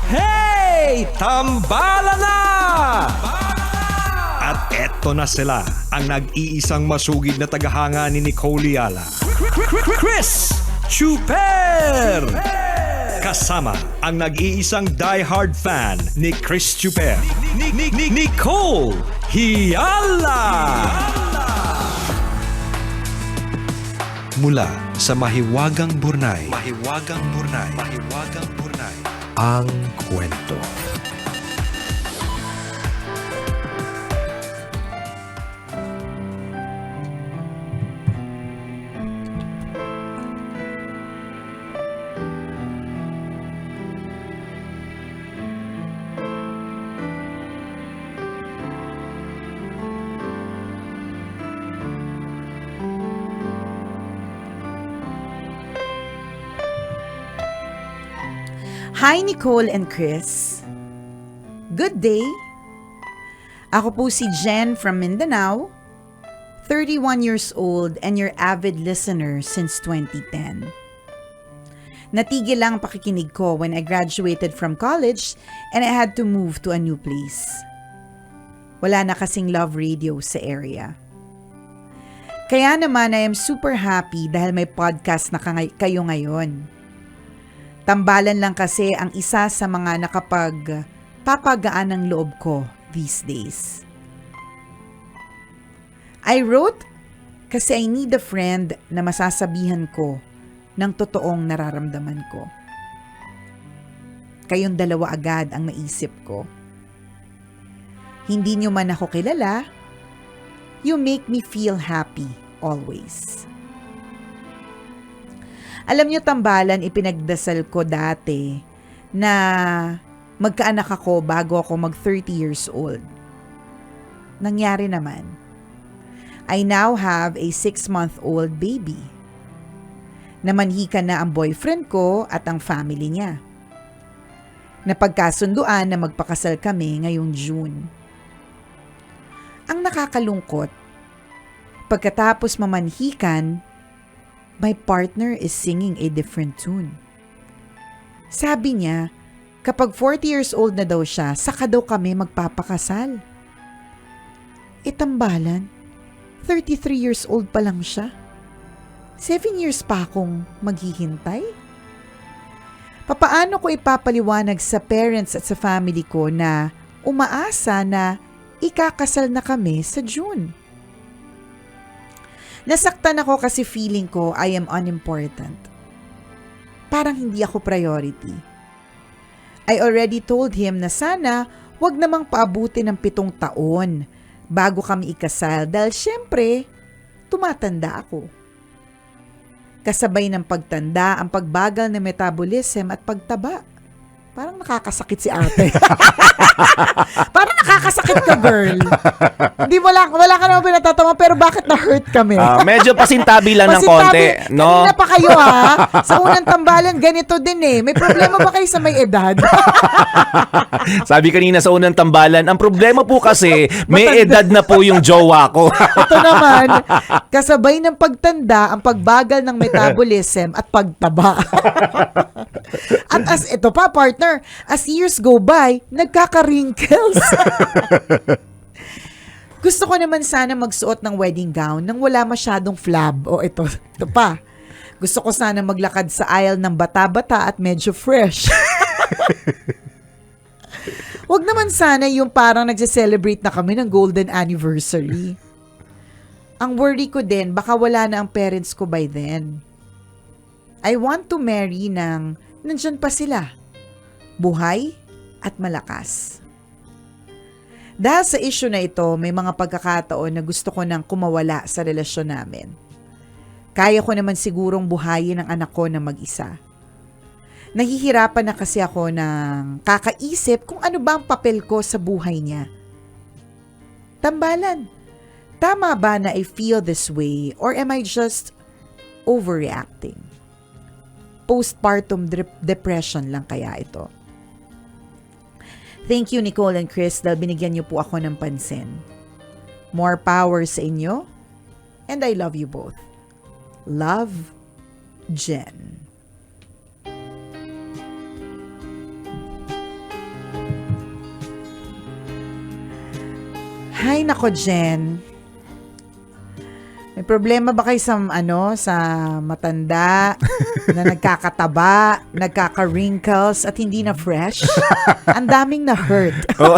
Hey! Tambala na! At eto na sila, ang nag-iisang masugid na tagahanga ni Nicole Yala. Chris Chuper! Kasama ang nag-iisang diehard fan ni Chris Chuper, Nicole Hiala! Mula sa Mahiwagang Burnay, ang kwento. Hi Nicole and Chris. Good day. Ako po si Jen from Mindanao, 31 years old and your avid listener since 2010. Natigil lang ang pakikinig ko when I graduated from college and I had to move to a new place. Wala na kasing love radio sa area. Kaya naman I am super happy dahil may podcast na kayo ngayon. Tambalan lang kasi ang isa sa mga nakapagpapagaan ng loob ko these days. I wrote kasi I need a friend na masasabihan ko ng totoong nararamdaman ko. Kayong dalawa agad ang naisip ko. Hindi nyo man ako kilala, you make me feel happy always. Alam niyo tambalan, ipinagdasal ko dati na magkaanak ako bago ako mag 30 years old. Nangyari naman. I now have a 6-month-old baby. Namanhika na ang boyfriend ko at ang family niya. Napagkasunduan na magpakasal kami ngayong June. Ang nakakalungkot, pagkatapos mamanhikan, my partner is singing a different tune. Sabi niya, kapag 40 years old na daw siya, saka daw kami magpapakasal. Tambalan, 33 years old pa lang siya. 7 years pa akong maghihintay. Papaano ko ipapaliwanag sa parents at sa family ko na umaasa na ikakasal na kami sa June? Nasaktan ako kasi feeling ko I am unimportant. Parang hindi ako priority. I already told him na sana wag namang paabuti ng 7 taon bago kami ikasal dahil syempre, tumatanda ako. Kasabay ng pagtanda ang pagbagal ng metabolism at pagtaba. Parang nakakasakit si ate. Parang nakakasakit ka, girl. Hindi, wala ka naman pinatatawa, pero bakit na-hurt kami? Medyo pasintabi lang ng konti. No? Kanina pa kayo ha. Sa unang tambalan, ganito din eh. May problema ba kayo sa may edad? Sabi kanina sa unang tambalan, ang problema po kasi, may edad na po yung jowa ko. Ito naman, kasabay ng pagtanda, ang pagbagal ng metabolism at pagtaba. At as ito pa, partner, as years go by, nagkaka-wrinkles. Gusto ko naman sana magsuot ng wedding gown nang wala masyadong flab. O ito pa. Gusto ko sana maglakad sa aisle ng bata-bata at medyo fresh. Wag naman sana yung parang nagse-celebrate na kami ng golden anniversary. Ang worry ko din, baka wala na ang parents ko by then. I want to marry nang nandyan pa sila. Buhay at malakas. Dahil sa issue na ito, may mga pagkakataon na gusto ko nang kumawala sa relasyon namin. Kaya ko naman sigurong buhayin ang anak ko na mag-isa. Nahihirapan na kasi ako ng kakaisip kung ano ba ang papel ko sa buhay niya. Tambalan, tama ba na I feel this way or am I just overreacting? Postpartum depression lang kaya ito? Thank you Nicole and Chris dahil binigyan niyo po ako ng pansin. More power sa inyo and I love you both. Love, Jen. Hay nako, Jen. May problema ba kayo sa matanda na nagkakataba, nagkaka-wrinkles at hindi na fresh? Ang daming na hurt. Oh.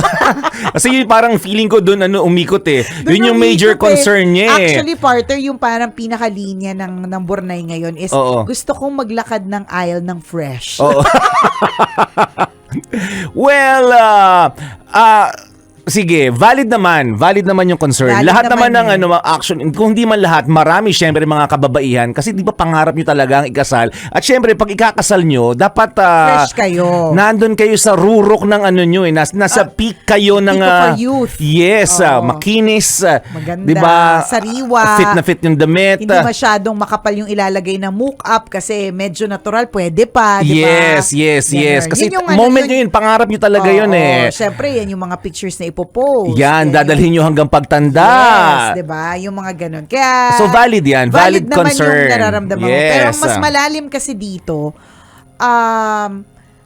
Kasi parang feeling ko doon umikot eh. Doon Yun yung major umikot concern niya eh. Actually, partner, yung parang pinakalinya ng Burnay ngayon is Oo. gusto kong maglakad ng aisle ng fresh. Oo. Well, sige, valid naman yung concern. Valid Lahat naman naman ng yun. action, kung hindi man lahat, marami syempre mga kababaihan kasi di ba pangarap nyo talaga ang ikasal. At syempre pag ikakasal nyo, dapat Fresh kayo. nandun kayo sa rurok ng nyo eh, nasa peak kayo ng peak of our youth. Yes, Oo. makinis, Maganda, di ba? sariwa. Fit na fit yung damit. Hindi masyadong makapal yung ilalagay na mock-up kasi medyo natural, pwede pa, di ba? Yes. Ganun. Kasi Yun yung moment nyo yun, pangarap nyo talaga yun eh. Syempre, yan yung mga pictures na ipopost. Yan, dadalhin nyo hanggang pagtanda. Yes, 'di ba? Yung mga ganun. Kaya So valid yan, valid naman concern. yung nararamdaman mo. Yes. Pero mas malalim kasi dito,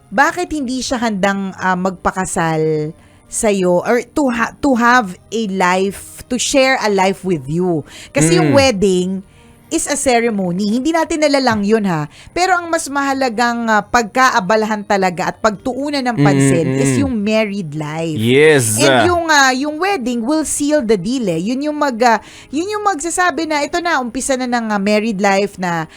bakit hindi siya handang magpakasal sa'yo or to have a life, to share a life with you? Kasi yung wedding is a ceremony. Hindi natin nalalang yun ha. Pero ang mas mahalagang pagkaabalahan talaga at pagtuunan ng pansin is yung married life. Yes. And yung wedding will seal the deal eh. Yun yung magsasabi na ito na umpisa na ng married life na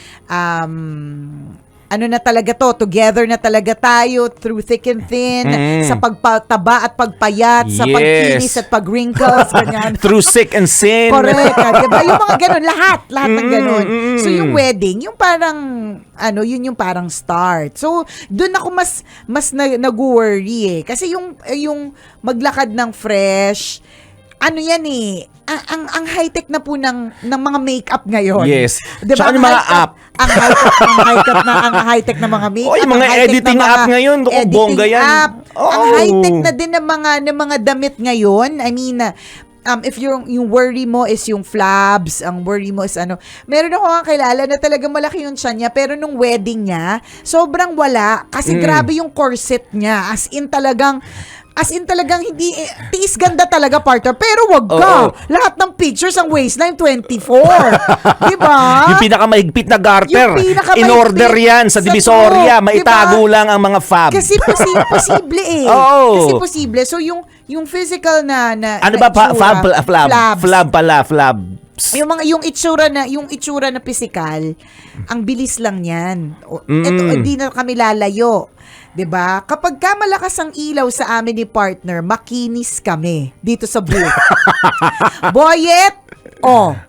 ano na talaga to, together na talaga tayo through thick and thin, sa pagpataba at pagpayat, sa Yes. pagkinis at pag-wrinkles, ganyan. Through sick and sin. Correct. Diba? Yung mga ganun, lahat ng ganun. So yung wedding, yung parang, yun yung parang start. So, dun ako mas nag-worry eh. Kasi yung maglakad ng fresh, yan eh, ang high-tech na po ng mga makeup ngayon. Yes. Diba? Tsaka yung mga app. Ang high-tech na mga makeup. Oh, yung mga ang high-tech editing na mga app ngayon, editing bongga yan. app. Oh. Ang high-tech na din ng mga damit ngayon. I mean, if yung worry mo is yung flabs, ang worry mo is meron ako ang kilala na talagang malaki yung tiyan niya, pero nung wedding niya, sobrang wala. Kasi grabe yung corset niya. As in talagang hindi, tiis ganda talaga, partner. Pero wag ka. Oo. Lahat ng pictures, ang waistline, 24. Diba? Yung pinakamahigpit na garter. Yung pinakamahigpit In order yan sa sa Divisoria. buhok, Maitago diba? lang ang mga fab. Kasi posible eh. Oo. Kasi posible. So, yung physical na Ano na ba? Flab. flabs. Flab pala. Flab. Yung itsura na physical, ang bilis lang 'yan. Ito hindi na kami lalayo. 'Di ba? Kapag ka malakas ang ilaw sa amin ni partner, makinis kami dito sa booth. Boyet,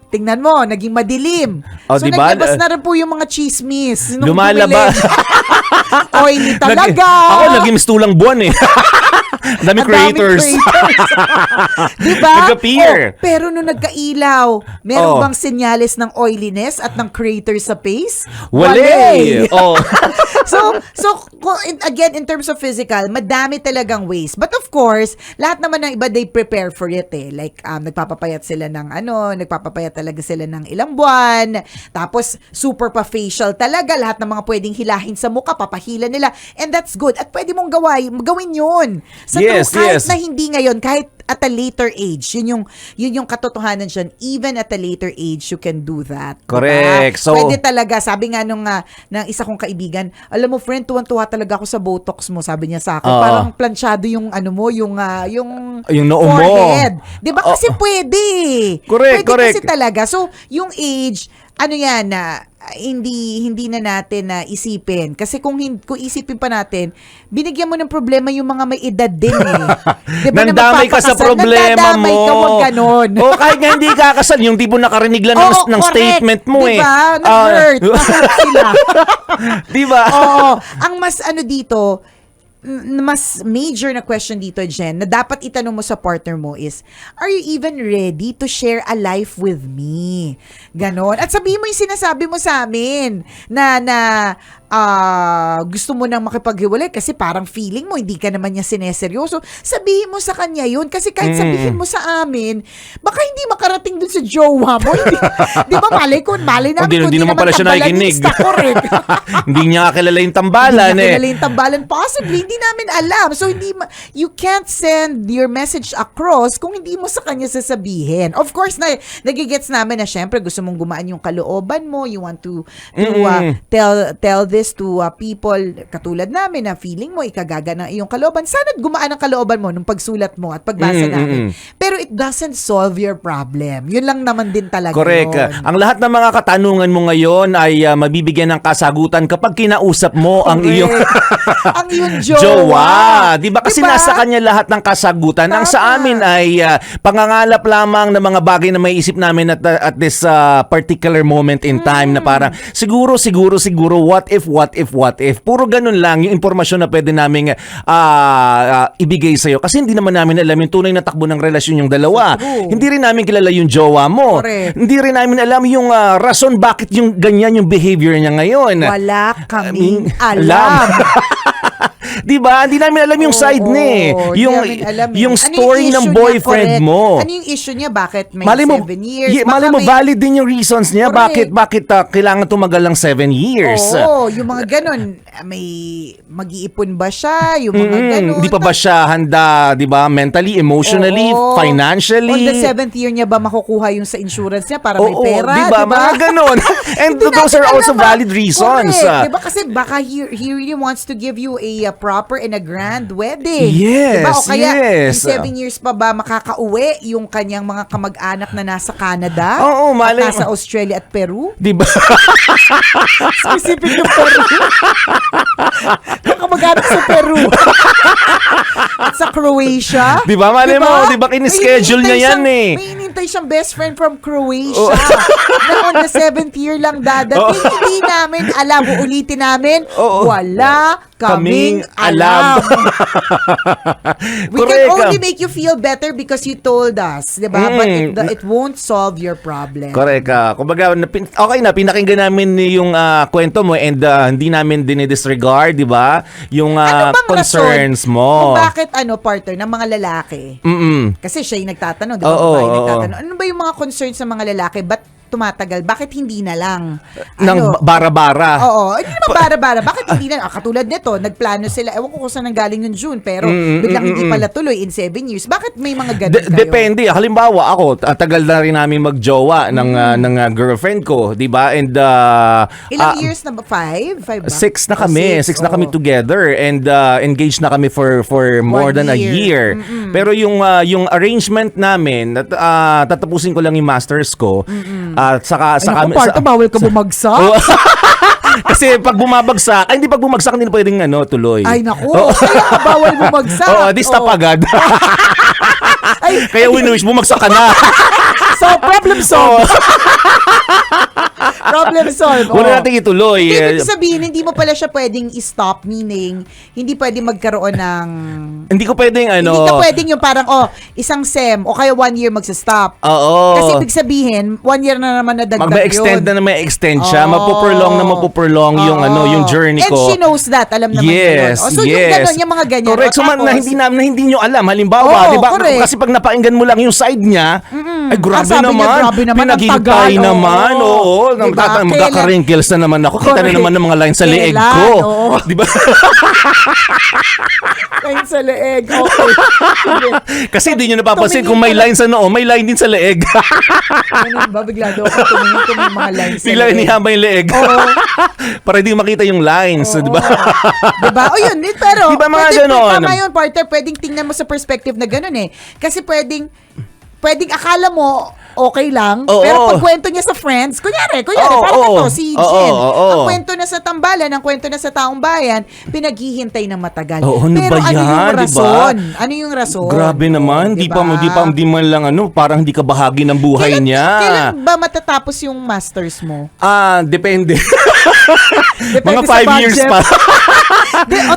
tingnan mo, naging madilim. Oh, So, diba? naglabas na rin po yung mga chismis. Nung Lumalabas. dumilim. Oily talaga. Ako naging mistulang buwan eh. Dami Ang creators. daming creators. Diba? Nag-appear. Pero nung nagkailaw, meron Oh. bang senyales ng oiliness at ng crater sa face? Wale. Oh. Again, in terms of physical, madami talagang ways. But of course, lahat naman ng iba, they prepare for it eh. Like, nagpapapayat sila ng nagpapapayat talaga sila ng ilang buwan. Tapos, super pa-facial talaga. Lahat ng mga pwedeng hilahin sa mukha, papahila nila. And that's good. At pwede mong gawin yun. Sa Yes, kahit yes. na hindi ngayon, kahit at a later age, yun yung katotohanan dyan. Even at a later age, you can do that. Correct. Diba? So, pwede talaga. Sabi nga ng isa kong kaibigan, alam mo friend, tuwan-tuwa talaga ako sa Botox mo, sabi niya sa akin. Oo. Parang planchado yung yung Yung noo mo. forehead. Diba kasi pwede. Correct, Pwede correct. kasi talaga. So, yung age, hindi na natin na isipin. Kasi kung isipin pa natin, binigyan mo ng problema yung mga may edad din eh. Diba, Nandamay ka sa problema mo. Nandadamay ka, wag ganon. O kahit nga hindi kakasal, yung tipo nakarinig lang Oo, ng correct. statement mo eh. Diba? Na-hurt. Na-hurt sila. Diba? Oo. Ang mas dito, mas major na question dito, Jen, na dapat itanong mo sa partner mo is, are you even ready to share a life with me? Ganon. At sabihin mo yung sinasabi mo sa amin na gusto mo nang makipaghiwalay kasi parang feeling mo hindi ka naman niya sineseryoso, sabihin mo sa kanya yun. Kasi kahit sabihin mo sa amin, baka hindi makarating dun sa jowa mo. Di ba, malay namin kung Hindi naman pala siya nakikinig. Correct. Hindi niya kilala yung tambalan Hindi eh. kilala yung tambalan. Possibly, hindi namin alam. So, you can't send your message across kung hindi mo sa kanya sasabihin. Of course, nagigets namin na syempre gusto mong gumaan yung kalooban mo. You want to tell this to people katulad namin na feeling mo ikagaga ng iyong kalooban. Sana gumaan ang kalooban mo nung pagsulat mo at pagbasa namin. Pero it doesn't solve your problem. Yun lang naman din talaga Correct. yun. Ang lahat ng mga katanungan mo ngayon ay mabibigyan ng kasagutan kapag kinausap mo ang iyong ang iyong jowa. jowa. Di ba? Kasi Diba? nasa kanya lahat ng kasagutan. Ang sa Tama. amin ay pangangalap lamang ng mga bagay na may isip namin at this particular moment in time na parang siguro, what if. Puro ganun lang yung impormasyon na pwede naming ibigay sa'yo. Kasi hindi naman namin alam yung tunay na takbo ng relasyon yung dalawa. True. Hindi rin namin kilala yung jowa mo. Correct. Hindi rin namin alam yung rason bakit yung ganyan yung behavior niya ngayon. Wala kaming alam. alam. Di ba? Hindi namin alam yung side Oo, niya eh. hindi namin alam eh. Yung Ano story issue ng niya, boyfriend correct? mo. Ano yung issue niya? Bakit may Mali mo, 7 years? mali Baka mo, may- valid din yung reasons niya. Correct. Bakit kailangan tumagal ng 7 years? Oo, yung mga ganun. May mag-iipon ba siya? Yung mga ganun. Hindi pa ba siya handa, di ba? Mentally, emotionally, Oo. financially? On the 7th year niya ba makukuha yung sa insurance niya para may Oo, pera? di ba? Mga ganun. And Hindi those natin are also alam, valid reasons. Correct. Diba? Kasi baka he really wants to give you a proper and a grand wedding. Yes, diba? O kaya, yes. in 7 years pa ba makakauwi yung kanyang mga kamag-anak na nasa Canada? Oo, malay at nasa mo. Australia at Peru? Di ba? Specific yung Peru. Yung kamag-anak sa Peru. At sa Croatia. Di ba? Malay mo, di ba kinischedule May niya yan hinihintay eh. May hinihintay siyang best friend from Croatia. Na on the 7th year lang dadating. Hindi namin alam. Uulitin namin. Oo. Wala kaming alam. We can Correct. only make you feel better because you told us. Diba? But it won't solve your problem. Correct. Kumbaga, okay na, pinakinggan namin yung kwento mo and hindi namin dinidisregard, di ba? Yung Ano bang concerns rason mo. Kung bakit partner ng mga lalaki? Kasi siya yung nagtatanong, di ba? Oo, Babae oo. nagtatanong. Ano ba yung mga concerns ng mga lalaki? Ba't tumatagal? Bakit hindi na lang? Nang bara-bara. Oo. Hindi naman bara-bara. Bakit hindi na? Katulad nito, nagplano sila. Ewan ko kung saan nanggaling yung June, pero biglang hindi pala tuloy in 7 years. Bakit may mga ganun kayo? Depende. Halimbawa, ako, tagal na rin namin magjowa ng girlfriend ko, di ba? And Ilang years na ba? 5? 5 ba? 6 na kami. 6 na kami oo. together and engaged na kami for more 1 than a year. year. Pero yung arrangement namin, tatapusin ko lang yung masters ko. At saka Ay, naku, parto, bawal ka bumagsak. Oo. Kasi pag bumabagsak, hindi pag bumagsak hindi na pwedeng tuloy. Ay, naku. Oo. Kaya bawal bumagsak. Oo, di stop Oo. agad. Ay, Kaya wish bumagsak ka na. so, problem solved. Problem solved. Wala nating ituloy. Ibig sabihin, hindi mo pala siya pwedeng i-stop, meaning, hindi pwedeng magkaroon ng... Hindi ko pwedeng Hindi ka pwedeng yung parang, isang SEM, o kaya 1 year magsa-stop. Oo. Kasi ibig sabihin, 1 year na naman nadagdag Magma-extend yun. na naman extend siya. Oo. Mapuprolong yung yung journey And ko. she knows that. Alam naman Yes, yun. So yung yes. gano'n, yung mga ganyan. Correct. So, tapos, na hindi nyo alam. Halimbawa, Oo, di ba? correct. Kasi pag napakinggan mo lang yung side niya, ay grabe sabi niya, naman. grabe naman, ang Pinaghihintay tagal. naman. Oo. Diba? Magkaka-wrinkles na naman ako. Kita na Correct. naman ng mga lines sa leeg Kailan? ko. Oo. Di ba? Line sa leeg. Okay. Sige. Kasi di nyo napapansin kung may line sa noo, may line din sa leeg. Ganun ba? Bigla daw ako tumingin kung may mga lines sa Bigla leeg. inihaba yung leeg. Oo. Para hindi makita yung lines. Di ba? Diba? O yun, pero Di ba mga pwede, ganon? tama yun, partner, pwedeng tingnan mo sa perspective na ganun eh. Kasi pwedeng akala mo okay lang, Oo. pero pag kwento niya sa friends, kunyari, Oo, parang oo. ito, si Oo, Jen, oo. ang kwento na sa tambalan, ang kwento na sa taong bayan, pinaghihintay ng matagal. Oo, ano pero ba ano yan, yung di ba? rason? Ano yung rason? Grabe naman, Diba? di man lang parang hindi ka bahagi ng buhay niya. Kailan ba matatapos yung masters mo? Depende. Mga Depende sa 5 years budget. pa.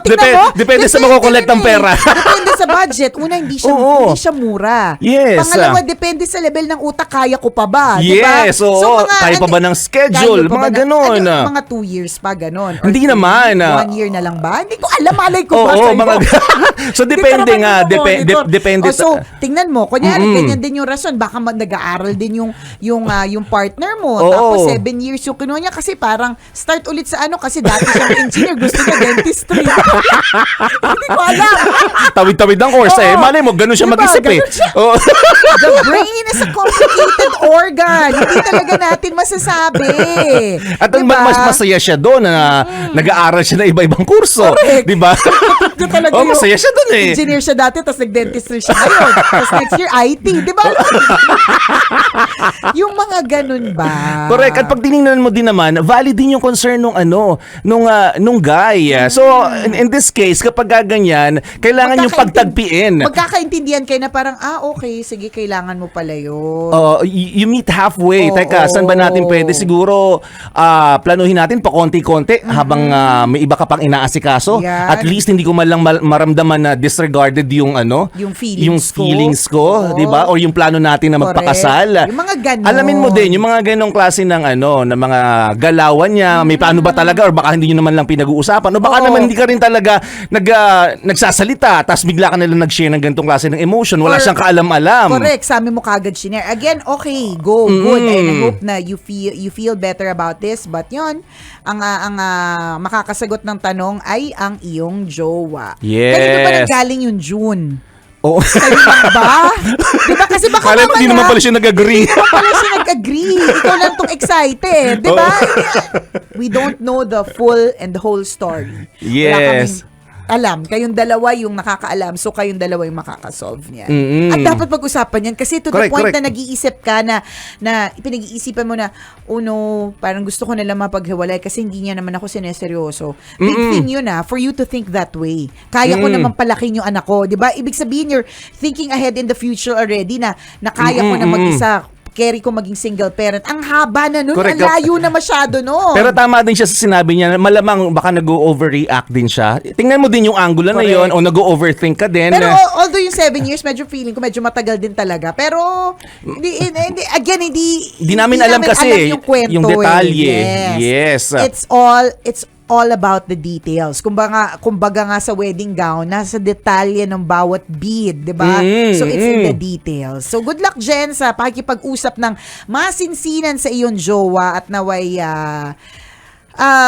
Tingnan mo, Depende sa makukolect ng pera. Depende sa budget, una, hindi Oo. siya mura. Yes. Pangalawa, depende sa level ng utak, kaya ko pa ba? Diba? Yes, oo. Kaya pa ba ng schedule? Kaya pa ba Mga ganon. Mga 2 years pa, ganon. Or Hindi naman. 1 year na lang ba? Hindi ko alam, malay ko ba Oo, sa'yo? mga So, depende Hindi nga. ka naman monitor. Depende. So, tingnan mo, kunyari, ganyan din yung rason. Baka nag-aaral din yung partner mo. Oo. Tapos 7 years yung kinuha niya kasi parang start ulit sa kasi dati siyang engineer, gusto niya dentistry. Hindi ko alam. Tawid-tawid ang course Oo. Malay mo, ganun siya Diba? mag-isip eh. Ganun siya. Oo. The brain is a complicated organ. Hindi talaga natin masasabi. At ang Diba? mas masaya siya doon na nag-aaral siya na iba-ibang kurso. Correct. Di ba? Ito talaga Oh, masaya siya doon eh. Engineer siya dati, tapos nag-dentistry siya ngayon. Tapos next year, IT. Di ba? Yung mga ganun ba? Correct. At pag tinignan mo din naman, valid din yung concern nung guy. So, in this case, kapag ganyan, kailangan yung pagtagpiin. Magkakaintindihan kayo na parang, okay, sige, kailangan mo pala yun. You meet halfway. Oo. Teka, saan ba natin pwede? Siguro, planuhin natin pa konti-konti habang may iba ka pang inaasikaso. Yan. At least, hindi ko man lang maramdaman na disregarded yung feelings ko. Oo. Di ba? Or yung plano natin na Correct. magpakasal. Yung mga ganon. Alamin mo din, yung mga ganong klase ng ng mga galawan niya, may paano ba talaga or baka hindi nyo naman lang pinag-uusapan o baka Oo. naman hindi ka rin talaga nagsasalita tapos bigla ka na lang nag-share ng ganitong klase ng emotion. Wala Or- siyang kaalam-alam. Correct, sabi mo kagad shinare. Again, okay, go, good. And I hope na you feel better about this. But yon, ang makakasagot ng tanong ay ang iyong jowa. Yes. Kanino ba nanggaling yung June? Oo. Sa'yo lang ba? Diba? Kasi baka Kala mo, hindi naman pala siya nag-agree. Hindi naman pala siya nag-agree. Ikaw lang tong excited. Diba? We don't know the full and the whole story. Wala Yes. kaming alam. Kayong dalawa yung nakakaalam, so kayong dalawa yung makakasolve niyan. Mm-mm. At dapat pag-usapan yan kasi to the Correct, point correct. na nag-iisip ka na pinag-iisipan mo na, oh no, parang gusto ko nalang mapaghiwalay kasi hindi niya naman ako sineseryoso. Big thing yun for you to think that way. Kaya ko naman palakin yung anak ko. Diba? Ibig sabihin, you're thinking ahead in the future already na kaya ko na mag-isa. Carry ko maging single parent. Ang haba na nun. Correct. Ang layo na masyado nun. Pero tama din siya sa sinabi niya, malamang baka nag-overreact din siya. Tingnan mo din yung angulo na Correct. yon o nag-overthink ka din. Pero although yung 7 years, medyo feeling ko medyo matagal din talaga. Pero, hindi namin alam kasi yung kwento, yung detalye. Yes. Yes. It's all about the details. Kumbaga nga sa wedding gown, nasa detalye ng bawat bead, 'di ba? So it's in the details. So good luck, Jen, sa pakikipag-usap ng masinsinan sa iyong jowa at naway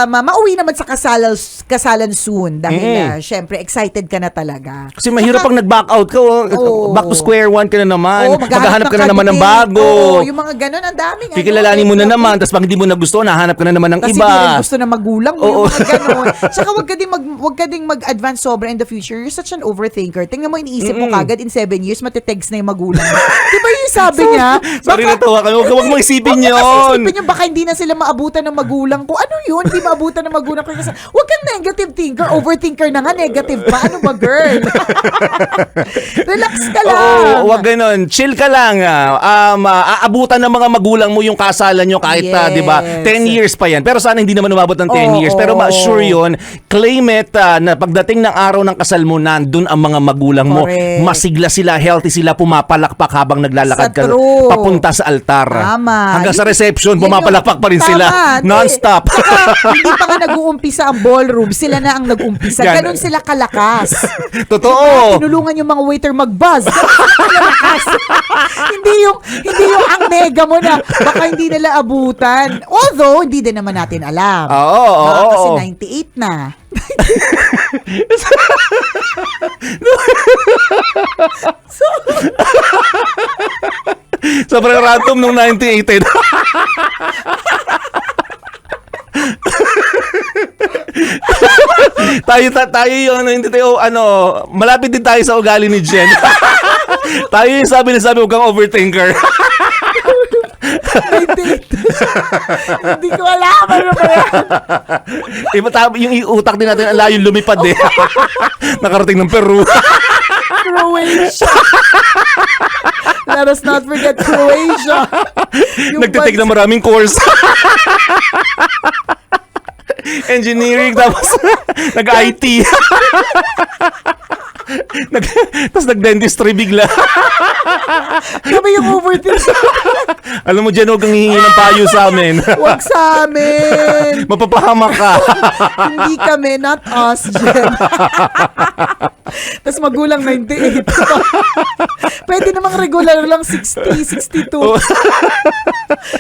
mauwi naman sa kasalan soon dahil syempre excited ka na talaga. Kasi mahirap pag nag-back out ka, back to square one ka na naman. Maghahanap ka na naman ng bago. Oo, yung mga ganun, ang daming. Kikilalanin mo na naman, tapos pag hindi mo nagustuhan, nahanap ka na naman ng Kasi iba. di rin gusto na magulang mo, Oo. yung mga ganun. Tsaka wag ka ding mag-advance sobra in the future. You're such an overthinker. Tingnan mo, iniisip mo kagad in 7 years, matitext na yung magulang mo. Di ba yung sabi niya? Sorry, natawa ka. Huwag mo isipin Kasi yun. isipin niyo, baka hindi na sila maabutan ng magulang ko. Ano yun? Hindi maabutan ng magulang ko. Kasi, huwag kang negative thinker. Overthinker na nga, negative pa. Ano ba, girl? Relax ka lang. Oo, wag ganun. Chill ka lang. Aabutan ng mga magulang mo yung kasalan nyo kahit, Yes. 'di ba? 10 years pa yan. Pero sana hindi naman umabot ng 10 Oo, years. Pero oo. sure yun, claim it na pagdating ng araw ng kasal mo, nandun ang mga magulang mo. Correct. Masigla sila, healthy sila, pumapalakpak habang naglalakad Sa ka true. papunta sa altar. Tama. Hanggang sa reception, Yan yung- pumapalakpak pa rin sila. Tama. Non-stop. Saka, hindi pa nga nag-uumpisa ang ballroom. Sila na ang nag-umpisa. Yan. Ganun sila kalakas. Totoo. Tinulungan yung mga waiter mag-buzz. Ganun sila kalakas. hindi yung ang nega mo na baka hindi nila abutan. Although, hindi din naman natin alam. Oo, oo. Kasi 98 na. Sobrang random nung 98. tayo yung hindi tayo malapit din tayo sa ugali ni Jen. Tayo yung sabi huwag kang overthinker. 98. Hindi ko alam ano ba yan. Yung utak din natin ang layo lumipad eh. Nakarating ng Peru. Croatia. Let us not forget Croatia. Nagtitake ng maraming course. Engineering tapos nag-IT. Tapos nag-dentistry bigla. Kami yung overthink. Alam mo dyan, huwag kang hihingi ng payo sa amin. Huwag sa amin. Mapapahamak ka. Hindi kami, not us, Jen. Tapos magulang 98. Pwede namang regular lang 60, 62.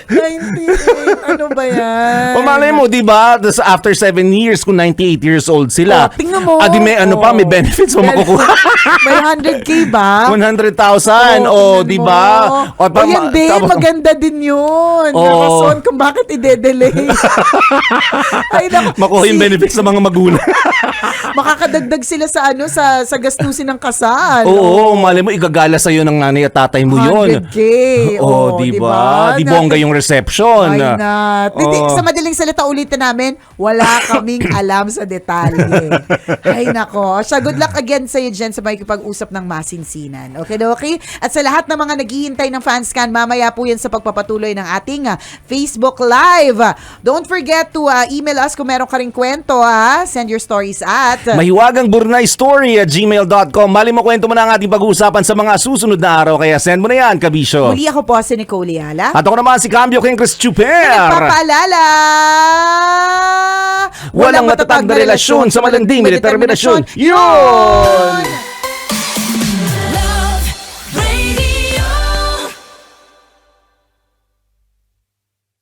98. Ano ba yan? O malay mo, di ba? Tapos after 7 years, kung 98 years old sila. Oh, tingnan mo. Di may ano pa, may benefits pa makukuha. May 100K ba? 100,000. O, di ba? O yan din, maganda din yun. Rason kung bakit ide-delay. Ay, naku. Makuha yung benefits sa mga magulang. Makakadagdag sila sa ano, sa gastusin ng kasal. Oo, malay mo, igagala sa'yo ng nanay at tatay mo yun. 100K. Oo, di ba? Di bongga yung reception. Ay na. Sa madaling salita ulitin namin, wala kaming alam sa detalye. Ay nako. Siya, good luck again sa'yo, Jen, sa makikipag-usap ng masinsinan. Okay? At sa lahat ng mga naghihintay ng fanscan, mamaya po yan sa pagpapatuloy ng ating Facebook Live. Don't forget to email us kung meron ka ring kwento, ha? Send your stories at mahiwagangburnaystory@gmail.com. Mali mo, kwento mo na ang ating pag-uusapan sa mga susunod na araw. Kaya send mo na yan, Kabisyo. Muli ako po si Nicole Yala. At ako naman si Cambio King Chris Chuper. Nagpapaalala! Walang matatag na relasyon sa malanding may determinasyon. Yun!